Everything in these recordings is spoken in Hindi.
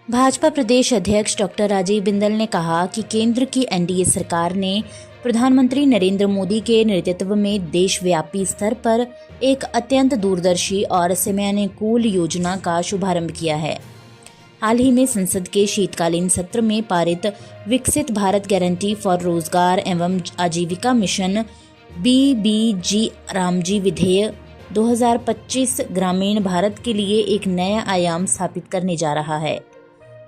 भाजपा प्रदेश अध्यक्ष डॉक्टर राजीव बिंदल ने कहा कि केंद्र की एनडीए सरकार ने प्रधानमंत्री नरेंद्र मोदी के नेतृत्व में देशव्यापी स्तर पर एक अत्यंत दूरदर्शी और समयानुकूल योजना का शुभारंभ किया है। हाल ही में संसद के शीतकालीन सत्र में पारित विकसित भारत गारंटी फॉर रोजगार एवं आजीविका मिशन बीबीजी रामजी विधेयक 2025 ग्रामीण भारत के लिए एक नया आयाम स्थापित करने जा रहा है।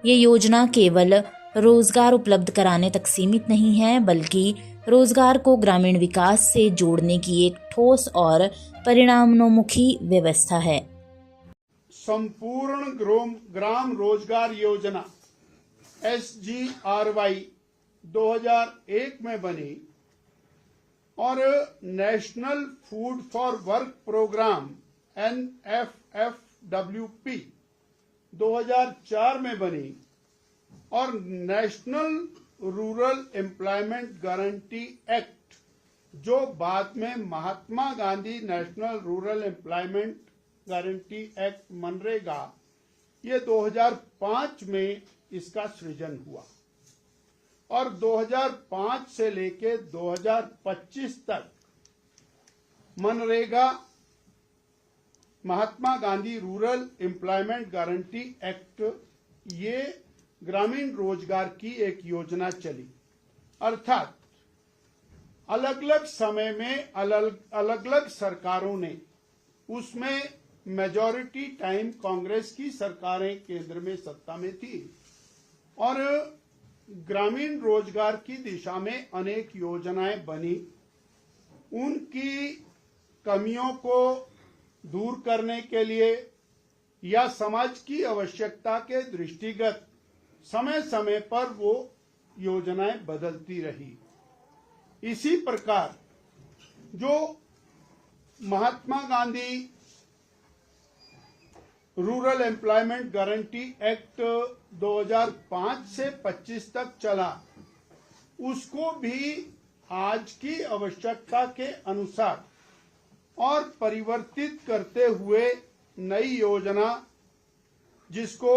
ये योजना केवल रोजगार उपलब्ध कराने तक सीमित नहीं है, बल्कि रोजगार को ग्रामीण विकास से जोड़ने की एक ठोस और परिणामोन्मुखी व्यवस्था है। संपूर्ण ग्राम रोजगार योजना SGRY 2001 में बनी और national food for work programme NFFWP 2004 में बनी और national rural employment guarantee act जो बाद में Mahatma Gandhi national rural employment guarantee act MNREGA, ये 2005 में इसका सृजन हुआ और 2005 से लेके 2025 तक MNREGA Mahatma Gandhi rural employment guarantee act ये ग्रामीण रोजगार की एक योजना चली। अर्थात अलग अलग समय में अलग अलग सरकारों ने, उसमें मेजॉरिटी टाइम कांग्रेस की सरकारें केंद्र में सत्ता में थी और ग्रामीण रोजगार की दिशा में अनेक योजनाएं बनी। उनकी कमियों को दूर करने के लिए या समाज की आवश्यकता के दृष्टिगत समय समय पर वो योजनाएं बदलती रही। इसी प्रकार जो Mahatma Gandhi rural employment guarantee act 2005 से 25 तक चला, उसको भी आज की आवश्यकता के अनुसार और परिवर्तित करते हुए नई योजना जिसको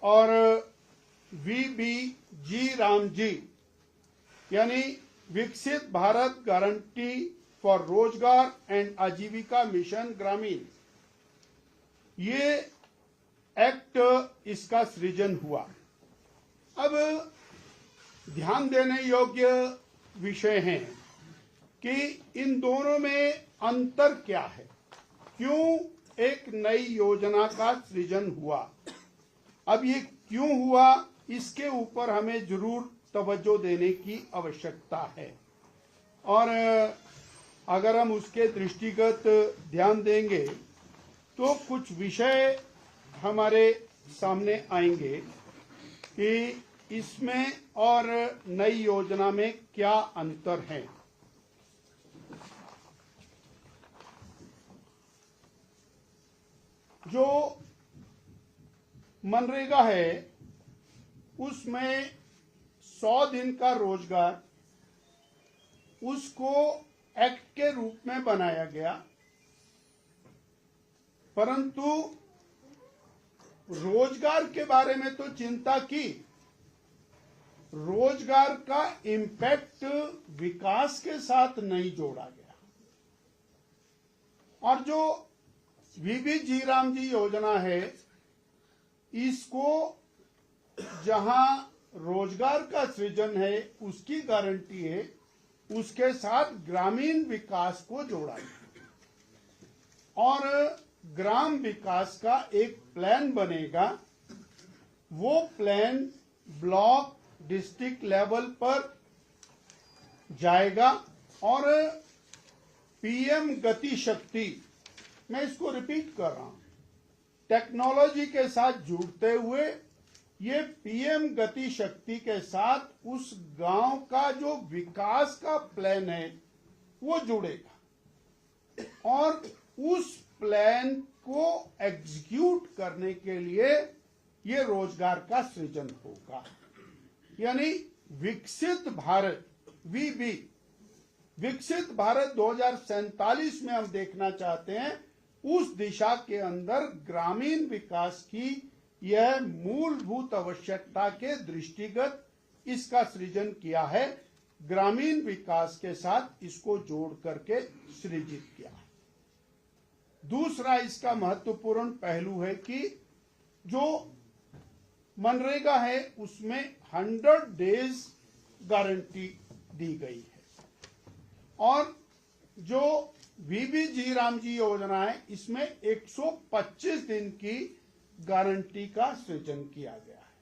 और बीबीजी रामजी यानी विकसित भारत गारंटी फॉर रोजगार एंड आजीविका मिशन ग्रामीण, ये एक्ट इसका सृजन हुआ। अब ध्यान देने योग्य विषय है कि इन दोनों में अंतर क्या है, क्यों एक नई योजना का सृजन हुआ। अब ये क्यों हुआ, इसके ऊपर हमें जरूर तवज्जो देने की आवश्यकता है और अगर हम उसके दृष्टिगत ध्यान देंगे तो कुछ विषय हमारे सामने आएंगे कि इसमें और नई योजना में क्या अंतर है। जो मनरेगा है उसमें 100 दिन का रोजगार उसको एक्ट के रूप में बनाया गया, परंतु रोजगार के बारे में तो चिंता की, रोजगार का इम्पैक्ट विकास के साथ नहीं जोड़ा गया। और जो बीबीजी रामजी योजना है, इसको जहां रोजगार का सृजन है उसकी गारंटी है, उसके साथ ग्रामीण विकास को जोड़ा गया और ग्राम विकास का एक प्लान बनेगा। वो प्लान ब्लॉक डिस्ट्रिक्ट लेवल पर जाएगा और पीएम गति शक्ति, मैं इसको रिपीट कर रहा हूं, टेक्नोलॉजी के साथ जुड़ते हुए ये पीएम गति शक्ति के साथ उस गांव का जो विकास का प्लान है वो जुड़ेगा और उस प्लान को एग्जीक्यूट करने के लिए ये रोजगार का सृजन होगा। यानी विकसित भारत वीबी, विकसित भारत 2047 में हम देखना चाहते हैं, उस दिशा के अंदर ग्रामीण विकास की यह मूलभूत आवश्यकता के दृष्टिगत इसका सृजन किया है, ग्रामीण विकास के साथ इसको जोड़ करके सृजित किया है। दूसरा इसका महत्वपूर्ण पहलू है कि जो मनरेगा है उसमें 100 डेज गारंटी दी गई है और जो वीबीजी रामजी योजना है इसमें 125 दिन की गारंटी का सृजन किया गया है।